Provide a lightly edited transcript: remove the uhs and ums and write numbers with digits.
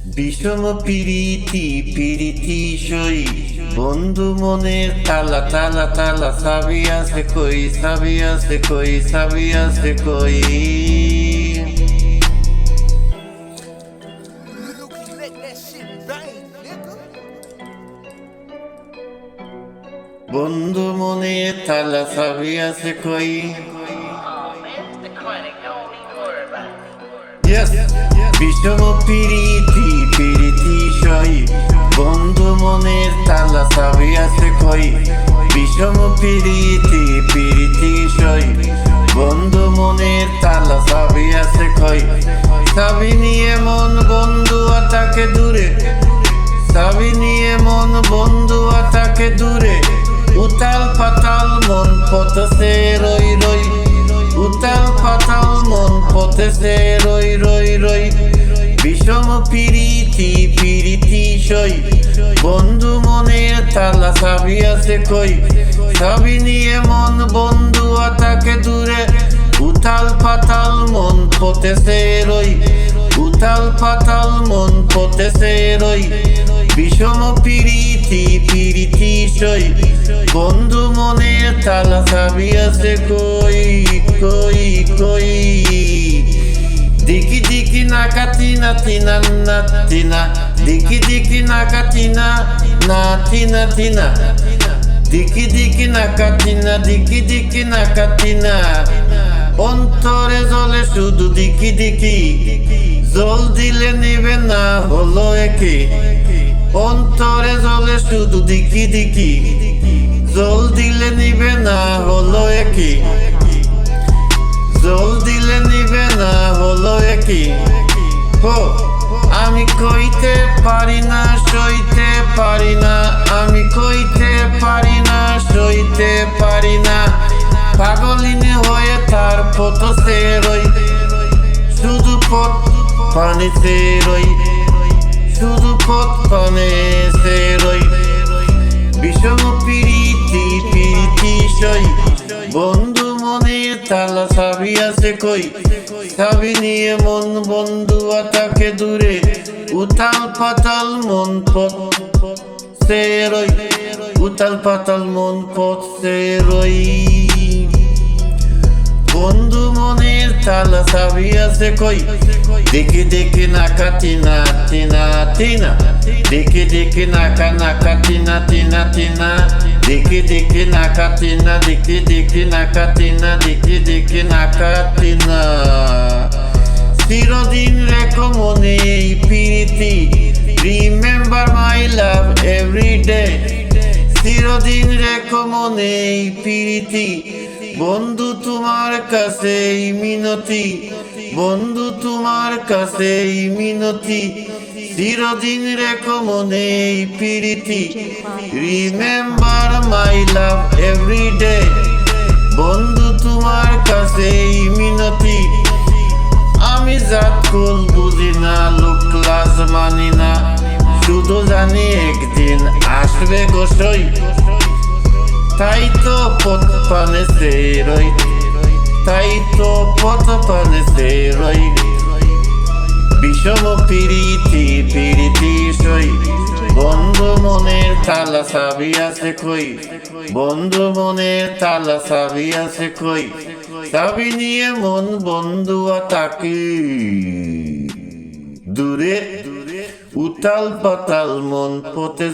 বিষম পিরিতি পিরিতি সই বন্ধু মনের তালা তালা তালা সাবি আছে কই সাবি আছে কই সাবি আছে কই বন্ধু মনের তালা সাবি আছে কই বিষম পিরিতি পিরিতি সই বন্ধু মনের তালা সাবি আছে কই বিষম পিরিতি পিরিতি সই বন্ধু মনের তালা সাবি আছে কই সাবি নিয়ে মন বন্ধু তাকে দূরে সাবি নিয়ে মন বন্ধু তাকে দূরে উতাল পাতাল মন পথে রই রই উতাল পাতাল মন পথে রই রই রই বিষম পিরিতি পিরিতি সই বন্ধু মনের তালা সাবি আছে কই সাবি নিয়ে মন বন্ধু তাকে দূরে উতাল পাতাল মন পথে রই উতাল পাতাল মন পথে রই বিষম পিরিতি পিরিতি সই বন্ধু মনের তালা সাবি আছে কই কই কই দিকি দিকি নাকা তিনা তিনা না তিনা দিকি দিকি নাকা তিনা না তিনা তিনা দিকি দিকি নাকা তিনা দিকি দিকি নাকা তিনা অন্তরে জলে শুধু দিকি দিকি জল দিলে নিবে না হলো একে অন্তরে জলে শুধু দিকি দিকি জল দিলে নিবে না হলো একে জল দিলে নিবে না হলো একই হো আমি কইতে পারি না সইতে পারি না আমি কইতে পারি না সইতে পারি না পাগলিনী হয়ে তার পথে রই শুধু পথ পানিতে রই শুধু পথ পানিতে রই বিষম পিরিতি পিরিতি সই বন্ধু মনের তালা সাবি আছে কই সাবি নিয়ে মন বন্ধু তাকে দূরে উতাল পাতাল মন পথে রই উতাল পাতাল মন পথে রই বন্ধু মনের তালা সাবি আছে কই দেখে দেখে নাকা তিনা তিনা তিনা দেখে দেখে নাকা নাকা তিনা তিনা তিনা দেখে দেখে নাকা তিনা দেখে দেখে নাকা তিনা দেখে দেখে নাকা তিনা চিরদিন রেখো মনে এই প্রীতি রিমেম্বার মাই লাভ এভরিডে চিরদিন রেখো মনে এই প্রীতি বন্ধু তোমার কাছে মিনতি বন্ধু তোমার কাছে মিনতি চিরদিন রেখো মনে এই প্রীতি রিমেম্বার মাই লাভ এভরিডে বন্ধু তোমার কাছে মিনতি আমি জাত কুল বুঝি না লোক ক্লাস মানি না শুধু জানি একদিন আসবে গোসই তাই তো পথ পানে সে রই তাই তো পথ পানে সে রই বিষম পিরিতি পিরিতি সই বন্ধু মনের তালা সাবি আছে কই বন্ধু মনের তালা সাবি আছে কই সাবি নিয়ে মন বন্ধু তাকে দূরে উতাল পাতাল মন পথে